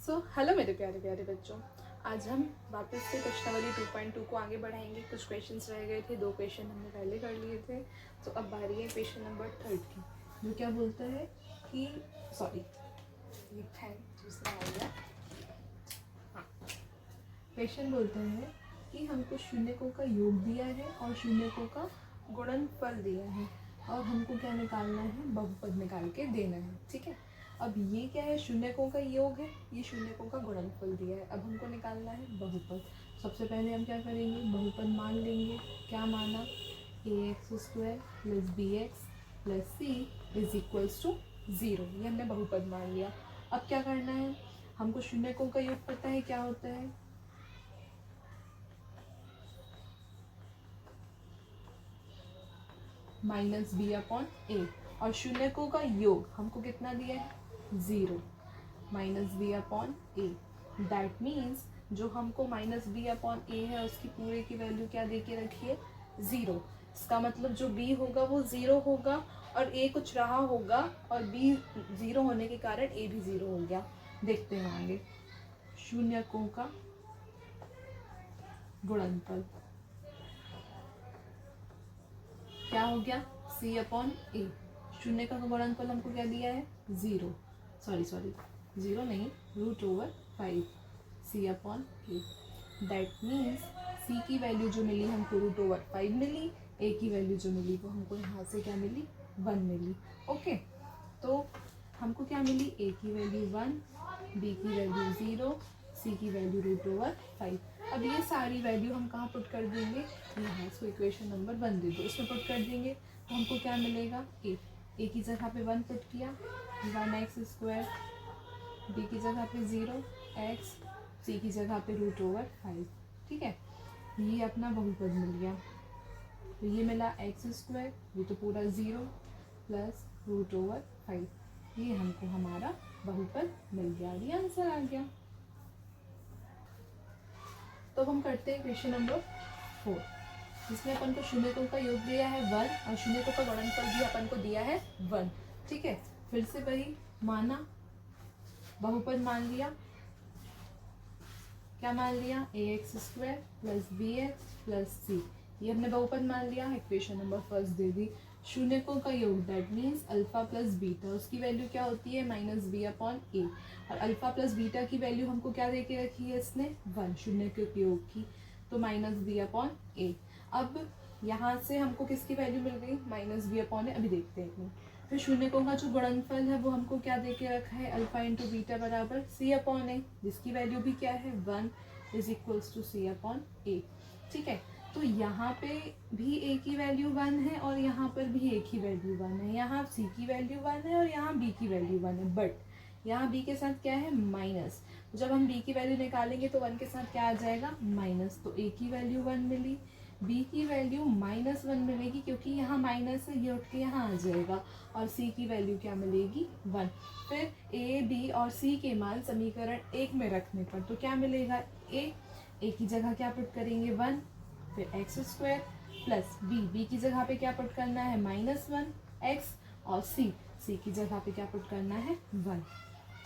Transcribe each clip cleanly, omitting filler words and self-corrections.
So hello मेरे प्यारे प्यारे बच्चों, आज हम वापस से प्रश्नावली 2.2 को आगे बढ़ाएंगे। कुछ क्वेश्चंस रह गए थे, 2 क्वेश्चन हमने पहले कर लिए थे। तो अब बारी है क्वेश्चन नंबर 3 की, जो क्या बोलता है कि दूसरा आ गया। हाँ, क्वेश्चन बोलता है कि हमको शून्यकों का योग दिया है और शून्यकों का गुणनफल दिया है और हमको क्या निकालना है, बहुपद निकाल के देना है। ठीक है, अब ये क्या है, शून्यकों का योग है, ये शून्यकों का गुणनफल दिया है। अब हमको निकालना है बहुपद। सबसे पहले हम क्या करेंगे, बहुपद मान लेंगे। क्या माना, ax² + bx + c = 0। ये हमने बहुपद मान लिया। अब क्या करना है, हमको शून्यकों का योग पता है क्या होता है, -b/a, और शून्यकों का योग हमको कितना दिया है, 0 -b/a। दैट मीन्स जो हमको -b/a है उसकी पूरे की वैल्यू क्या दे के रखिए, 0। इसका मतलब जो b होगा वो 0 होगा और a कुछ रहा होगा, और b 0 होने के कारण a भी 0 हो गया। देखते हैं आगे, शून्यकों का गुणनफल क्या हो गया, c/a। शून्य का गुणनफल हमको क्या दिया है, 0 नहीं, √5 c/a। दैट मीन्स c की वैल्यू जो मिली हमको √5 मिली, a की वैल्यू जो मिली वो हमको यहाँ से क्या मिली, 1 मिली। ओके, तो हमको क्या मिली, a की वैल्यू 1, b की वैल्यू 0, c की वैल्यू √5। अब ये सारी वैल्यू हम कहाँ पुट कर देंगे, यहाँ इसको इक्वेशन नंबर 1 दे दो, इसमें पुट कर देंगे तो हमको क्या मिलेगा, a की जगह पे 1 पुट किया, 1x², b की जगह पे 0x, c की जगह पे √5। ठीक है, ये अपना बहुपद मिल गया। तो ये मिला x², ये तो पूरा 0 + √5, ये हमको हमारा बहुपद मिल गया, ये आंसर आ गया। तो हम करते हैं क्वेश्चन नंबर 4, जिसमें अपन को शून्यकों का योग दिया है 1 और शून्यकों का गुणनफल भी अपन को दिया है 1। ठीक है, फिर से वही माना, बहुपद मान लिया। क्या मान लिया, ax² + bx + c, ये हमने बहुपद मान लिया। इक्वेशन नंबर 1 दे दी। शून्यकों का योग दैट मीन्स अल्फा + बीटा, उसकी वैल्यू क्या होती है, -b/a, और अल्फा + बीटा की वैल्यू हमको क्या दे के रखी है इसने, 1, शून्यकों के योग की, तो -b/a। अब यहाँ से हमको किसकी वैल्यू मिल गई, -b/a। अभी देखते हैं एक। फिर शून्यकों का जो गुणनफल है वो हमको क्या दे के रखा है, अल्फा × बीटा बराबर c/a, जिसकी वैल्यू भी क्या है, 1 = c/a। ठीक है, तो यहाँ पे भी a की वैल्यू 1 है और यहाँ पर भी a की वैल्यू 1 है। यहाँ c की वैल्यू 1 है और यहाँ b की वैल्यू 1 है, बट यहाँ b के साथ क्या है, माइनस। जब हम b की वैल्यू निकालेंगे तो 1 के साथ क्या आ जाएगा, माइनस। तो a की वैल्यू 1 मिली, b की वैल्यू -1 मिलेगी, क्योंकि यहाँ माइनस है, ये उठ के यहाँ आ जाएगा, और c की वैल्यू क्या मिलेगी, 1। फिर a, b और c के मान समीकरण 1 में रखने पर तो क्या मिलेगा, a की जगह क्या पुट करेंगे, 1, फिर x² + b की जगह पे क्या पुट करना है, -1x, और c की जगह पे क्या पुट करना है, 1।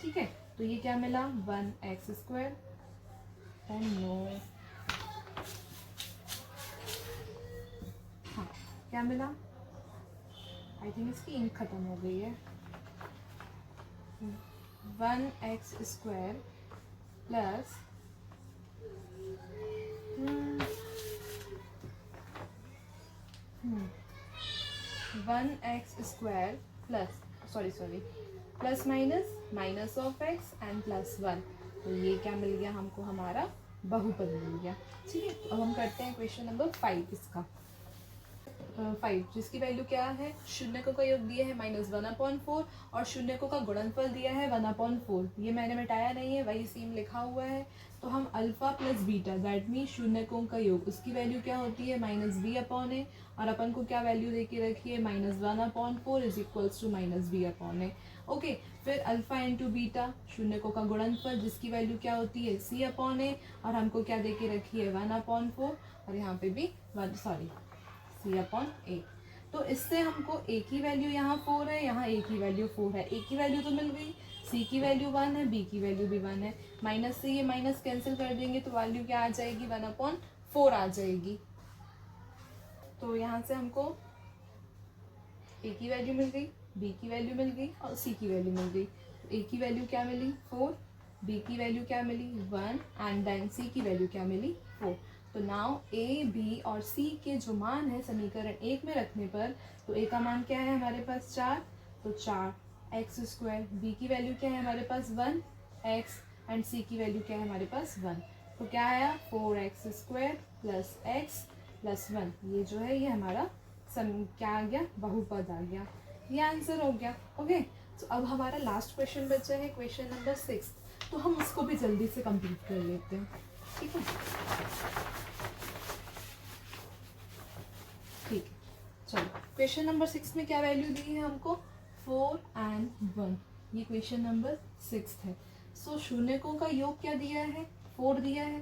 ठीक है, तो ये क्या मिला, 1x², हाँ क्या मिला, आई थिंक इसकी इंक खत्म हो गई है, 1x² plus 1x² plus minus of x and +1। तो ये क्या मिल गया हमको, हमारा बहुपद मिल गया। ठीक है, अब हम करते हैं क्वेश्चन नंबर 5 इसका। 5 जिसकी वैल्यू क्या है, शून्यकों का योग दिया है -1/4 और शून्यकों का गुणनफल दिया है 1/4। ये मैंने मिटाया नहीं है, वही सेम लिखा हुआ है। तो हम अल्फा + बीटा दैट मीन शून्यकों का योग, उसकी वैल्यू क्या होती है, -b/a, और अपन को क्या वैल्यू दे के रखी है, -1/4 = -b/a। ओके, फिर अल्फा × बीटा शून्यकों का गुणनफल, जिसकी वैल्यू क्या होती है, c/a, और हमको क्या दे के रखी है, 1/4, और यहाँ पे भी c/a। तो इससे हमको a की वैल्यू यहाँ 4 है, यहाँ a की वैल्यू 4 है, a की वैल्यू तो मिल गई, सी की वैल्यू 1 है, बी की वैल्यू भी 1 है, माइनस से ये माइनस कैंसिल कर देंगे तो वैल्यू क्या आ जाएगी, 1/4 आ जाएगी। तो यहाँ से हमको ए की वैल्यू मिल गई, बी की वैल्यू मिल गई और सी की वैल्यू मिल गई। ए की वैल्यू क्या मिली 4, बी की वैल्यू क्या मिली 1 एंड देन सी की वैल्यू क्या मिली 4। तो नाउ ए बी और सी के जो मान है समीकरण 1 में रखने पर, तो ए का मान क्या है हमारे पास 4, तो 4x², बी की वैल्यू क्या है हमारे पास 1x एंड सी की वैल्यू क्या है हमारे पास 1। तो क्या आया 4x² प्लस x प्लस 1। ये जो है ये हमारा क्या आ गया, बहुपद आ गया। ये आंसर हो गया। ओके, तो अब हमारा लास्ट क्वेश्चन बचा है क्वेश्चन नंबर 6, तो हम उसको भी जल्दी से कंप्लीट कर लेते हैं। ठीक है, ठीक है, चलो क्वेश्चन नंबर 6 में क्या वैल्यू दी है हमको 4 एंड 1। ये क्वेश्चन नंबर 6 है। सो शून्यकों का योग क्या दिया है 4 दिया है,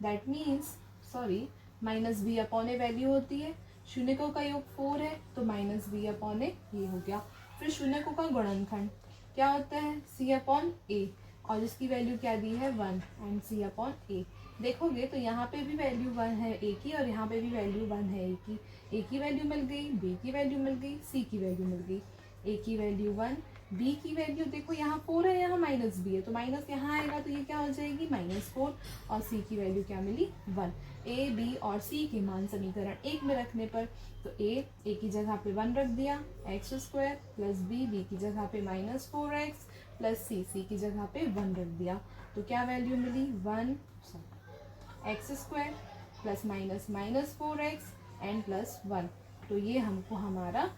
that means sorry minus B upon A value होती है। शून्यकों का योग 4 है तो माइनस बी अपॉन ए ये हो गया। फिर शून्यकों का गुणनखंड क्या होता है सी अपॉन ए, और इसकी वैल्यू क्या दी है 1 एंड सी अपॉन ए। देखोगे तो यहाँ पे भी वैल्यू 1 है ए की और यहाँ पे भी वैल्यू 1 है ए की। ए की वैल्यू मिल गई, बी की वैल्यू मिल गई, सी की वैल्यू मिल गई। ए की वैल्यू 1, बी की वैल्यू देखो यहाँ 4 है, यहाँ माइनस बी है तो माइनस यहाँ आएगा तो ये क्या हो जाएगी -4, और सी की वैल्यू क्या मिली 1। ए बी और सी के मान समीकरण 1 में रखने पर, तो ए की जगह पे 1 रख दिया, x² प्लस बी की जगह पे -4x प्लस सी की जगह पे 1 रख दिया। तो क्या वैल्यू मिली x² plus -4x and plus 1। तो ये हमको हमारा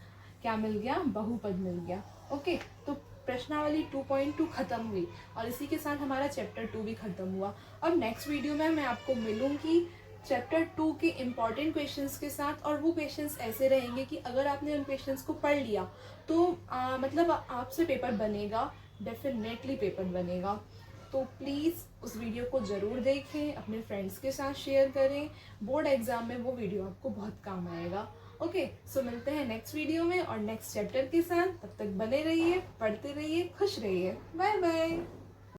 क्या मिल गया, बहुपद मिल गया। ओके, तो प्रश्नावली 2.2 खत्म हुई और इसी के साथ हमारा चैप्टर 2 भी खत्म हुआ। और नेक्स्ट वीडियो में मैं आपको मिलूंगी चैप्टर 2 के इम्पॉर्टेंट क्वेश्चंस के साथ, और वो क्वेश्चंस ऐसे रहेंगे कि अगर आपने उन क्वेश्चंस को पढ़ लिया तो मतलब आपसे पेपर बनेगा, डेफिनेटली पेपर बनेगा। तो प्लीज़ उस वीडियो को ज़रूर देखें, अपने फ्रेंड्स के साथ शेयर करें, बोर्ड एग्जाम में वो वीडियो आपको बहुत काम आएगा। ओके, सो मिलते हैं नेक्स्ट वीडियो में और नेक्स्ट चैप्टर के साथ। तब तक बने रहिए, पढ़ते रहिए, खुश रहिए। Bye bye.